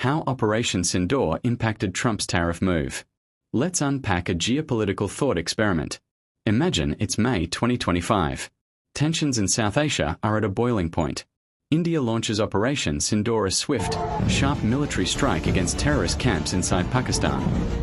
How Operation Sindoor impacted Trump's tariff move. Let's unpack a geopolitical thought experiment. Imagine it's May 2025. Tensions in South Asia are at a boiling point. India launches Operation Sindoor, a swift, sharp military strike against terrorist camps inside Pakistan,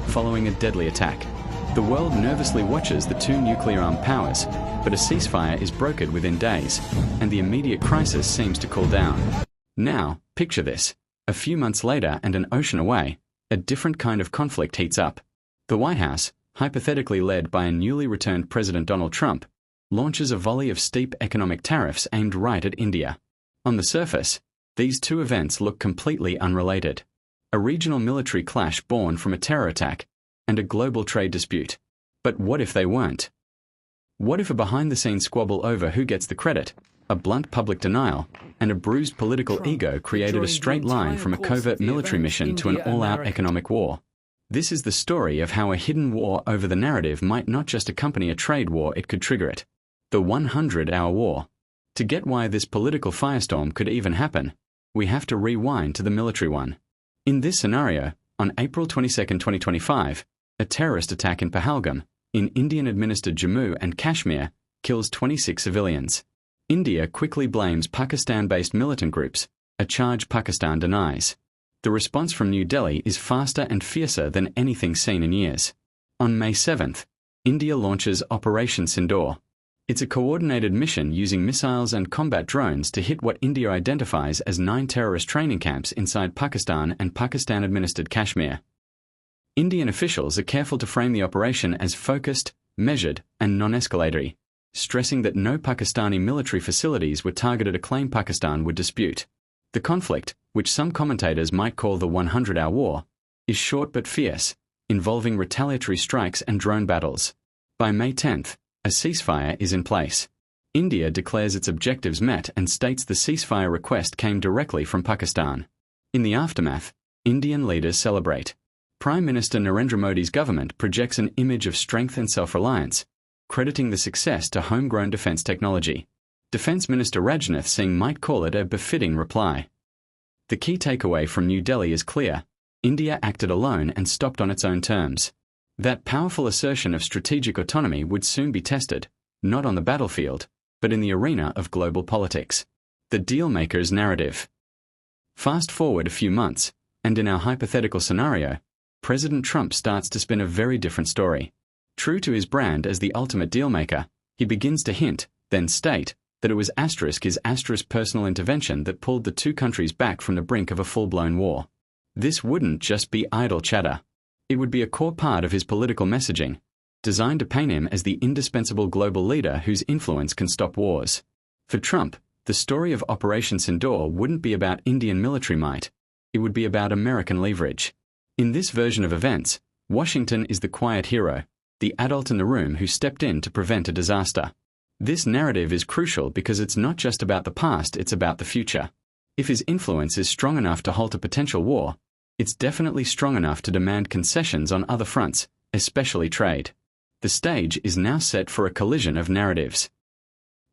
following a deadly attack. The world nervously watches the two nuclear-armed powers, but a ceasefire is brokered within days, and the immediate crisis seems to cool down. Now, picture this. A few months later and an ocean away, a different kind of conflict heats up. The White House, hypothetically led by a newly returned President Donald Trump, launches a volley of steep economic tariffs aimed right at India. On the surface, these two events look completely unrelated. A regional military clash born from a terror attack, and a global trade dispute. But what if they weren't? What if a behind-the-scenes squabble over who gets the credit, a blunt public denial, and a bruised political ego created a straight line from a covert military mission to an all-out economic war? This is the story of how a hidden war over the narrative might not just accompany a trade war, it could trigger it. The 100-hour war. To get why this political firestorm could even happen, we have to rewind to the military one. In this scenario, on April 22, 2025, a terrorist attack in Pahalgam, in Indian-administered Jammu and Kashmir, kills 26 civilians. India quickly blames Pakistan-based militant groups, a charge Pakistan denies. The response from New Delhi is faster and fiercer than anything seen in years. On May 7th, India launches Operation Sindoor. It's a coordinated mission using missiles and combat drones to hit what India identifies as 9 terrorist training camps inside Pakistan and Pakistan-administered Kashmir. Indian officials are careful to frame the operation as focused, measured, and non-escalatory, stressing that no Pakistani military facilities were targeted, a claim Pakistan would dispute. The conflict, which some commentators might call the 100-hour war, is short but fierce, involving retaliatory strikes and drone battles. By May 10th, a ceasefire is in place. India declares its objectives met and states the ceasefire request came directly from Pakistan. In the aftermath, Indian leaders celebrate. Prime Minister Narendra Modi's government projects an image of strength and self-reliance, crediting the success to homegrown defense technology. Defense Minister Rajnath Singh might call it a befitting reply. The key takeaway from New Delhi is clear. India acted alone and stopped on its own terms. That powerful assertion of strategic autonomy would soon be tested, not on the battlefield, but in the arena of global politics. The deal-maker's narrative. Fast forward a few months, and in our hypothetical scenario, President Trump starts to spin a very different story. True to his brand as the ultimate deal-maker, he begins to hint, then state, that it was his personal intervention that pulled the two countries back from the brink of a full-blown war. This wouldn't just be idle chatter. It would be a core part of his political messaging, designed to paint him as the indispensable global leader whose influence can stop wars. For Trump, the story of Operation Sindoor wouldn't be about Indian military might. It would be about American leverage. In this version of events, Washington is the quiet hero, the adult in the room who stepped in to prevent a disaster. This narrative is crucial because it's not just about the past, it's about the future. If his influence is strong enough to halt a potential war, it's definitely strong enough to demand concessions on other fronts, especially trade. The stage is now set for a collision of narratives.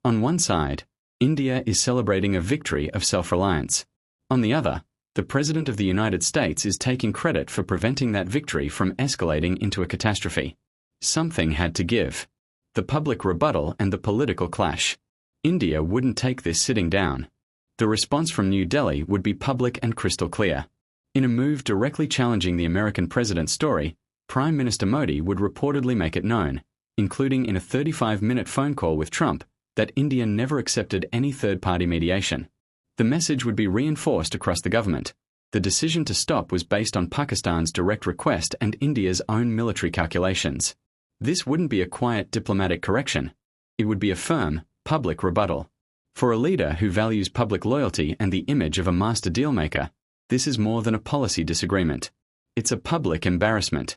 On one side, India is celebrating a victory of self-reliance. On the other, the President of the United States is taking credit for preventing that victory from escalating into a catastrophe. Something had to give. The public rebuttal and the political clash. India wouldn't take this sitting down. The response from New Delhi would be public and crystal clear. In a move directly challenging the American president's story, Prime Minister Modi would reportedly make it known, including in a 35-minute phone call with Trump, that India never accepted any third-party mediation. The message would be reinforced across the government. The decision to stop was based on Pakistan's direct request and India's own military calculations. This wouldn't be a quiet diplomatic correction. It would be a firm, public rebuttal. For a leader who values public loyalty and the image of a master dealmaker, this is more than a policy disagreement. It's a public embarrassment.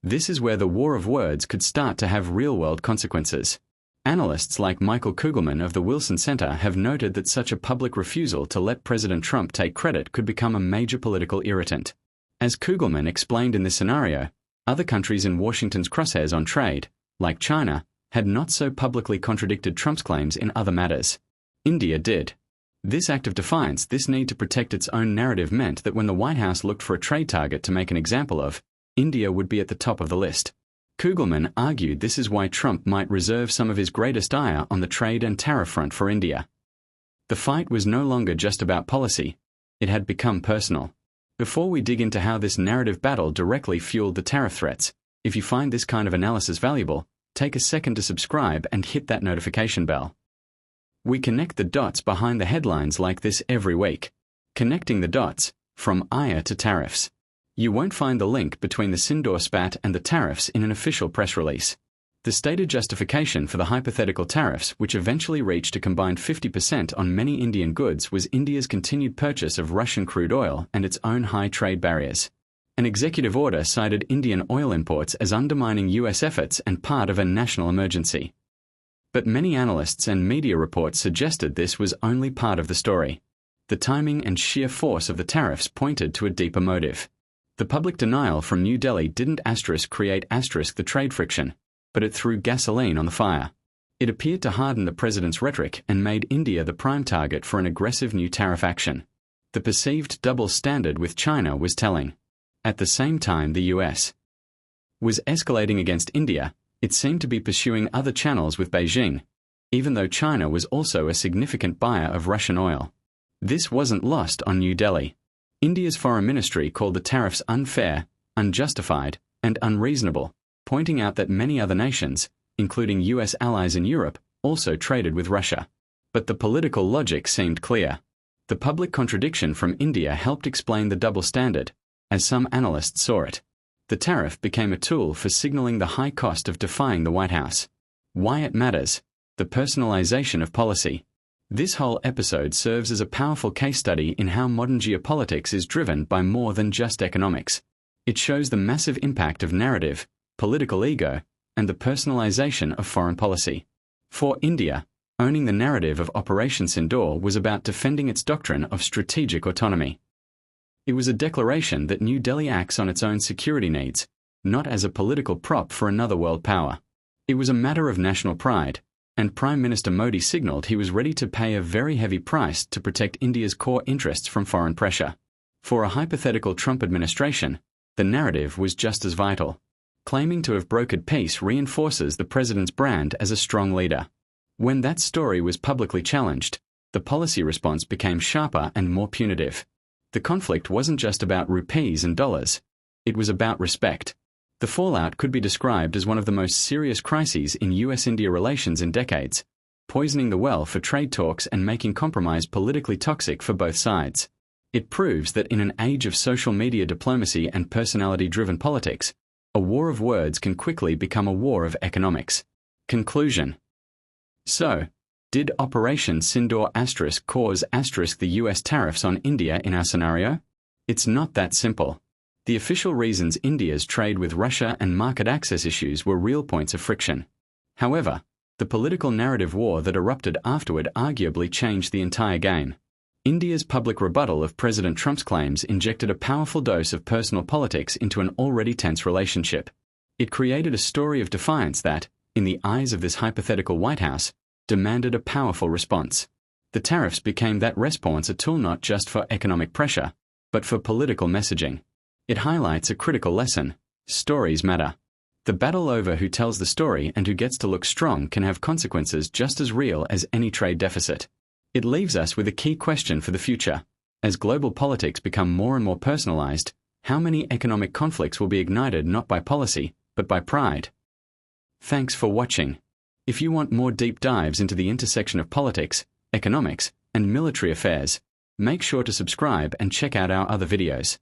This is where the war of words could start to have real-world consequences. Analysts like Michael Kugelman of the Wilson Center have noted that such a public refusal to let President Trump take credit could become a major political irritant. As Kugelman explained in this scenario, other countries in Washington's crosshairs on trade, like China, had not so publicly contradicted Trump's claims in other matters. India did. This act of defiance, this need to protect its own narrative, meant that when the White House looked for a trade target to make an example of, India would be at the top of the list. Kugelman argued this is why Trump might reserve some of his greatest ire on the trade and tariff front for India. The fight was no longer just about policy. It had become personal. Before we dig into how this narrative battle directly fueled the tariff threats, if you find this kind of analysis valuable, take a second to subscribe and hit that notification bell. We connect the dots behind the headlines like this every week. Connecting the dots, from ire to tariffs. You won't find the link between the sindoor spat and the tariffs in an official press release. The stated justification for the hypothetical tariffs, which eventually reached a combined 50% on many Indian goods, was India's continued purchase of Russian crude oil and its own high trade barriers. An executive order cited Indian oil imports as undermining US efforts and part of a national emergency. But many analysts and media reports suggested this was only part of the story. The timing and sheer force of the tariffs pointed to a deeper motive. The public denial from New Delhi didn't create the trade friction, but it threw gasoline on the fire. It appeared to harden the president's rhetoric and made India the prime target for an aggressive new tariff action. The perceived double standard with China was telling. At the same time the US was escalating against India, it seemed to be pursuing other channels with Beijing, even though China was also a significant buyer of Russian oil. This wasn't lost on New Delhi. India's foreign ministry called the tariffs unfair, unjustified, and unreasonable, pointing out that many other nations, including US allies in Europe, also traded with Russia. But the political logic seemed clear. The public contradiction from India helped explain the double standard, as some analysts saw it. The tariff became a tool for signaling the high cost of defying the White House. Why it matters. The personalization of policy. This whole episode serves as a powerful case study in how modern geopolitics is driven by more than just economics. It shows the massive impact of narrative, political ego, and the personalization of foreign policy. For India, owning the narrative of Operation Sindoor was about defending its doctrine of strategic autonomy. It was a declaration that New Delhi acts on its own security needs, not as a political prop for another world power. It was a matter of national pride, and Prime Minister Modi signaled he was ready to pay a very heavy price to protect India's core interests from foreign pressure. For a hypothetical Trump administration, the narrative was just as vital. Claiming to have brokered peace reinforces the president's brand as a strong leader. When that story was publicly challenged, the policy response became sharper and more punitive. The conflict wasn't just about rupees and dollars. It was about respect. The fallout could be described as one of the most serious crises in US-India relations in decades, poisoning the well for trade talks and making compromise politically toxic for both sides. It proves that in an age of social media diplomacy and personality-driven politics, a war of words can quickly become a war of economics. Conclusion. So, did Operation Sindoor cause the US tariffs on India in our scenario? It's not that simple. The official reasons India's trade with Russia and market access issues were real points of friction. However, the political narrative war that erupted afterward arguably changed the entire game. India's public rebuttal of President Trump's claims injected a powerful dose of personal politics into an already tense relationship. It created a story of defiance that, in the eyes of this hypothetical White House, demanded a powerful response. The tariffs became that response, a tool not just for economic pressure, but for political messaging. It highlights a critical lesson. Stories matter. The battle over who tells the story and who gets to look strong can have consequences just as real as any trade deficit. It leaves us with a key question for the future. As global politics become more and more personalized, how many economic conflicts will be ignited not by policy, but by pride? Thanks for watching. If you want more deep dives into the intersection of politics, economics, and military affairs, make sure to subscribe and check out our other videos.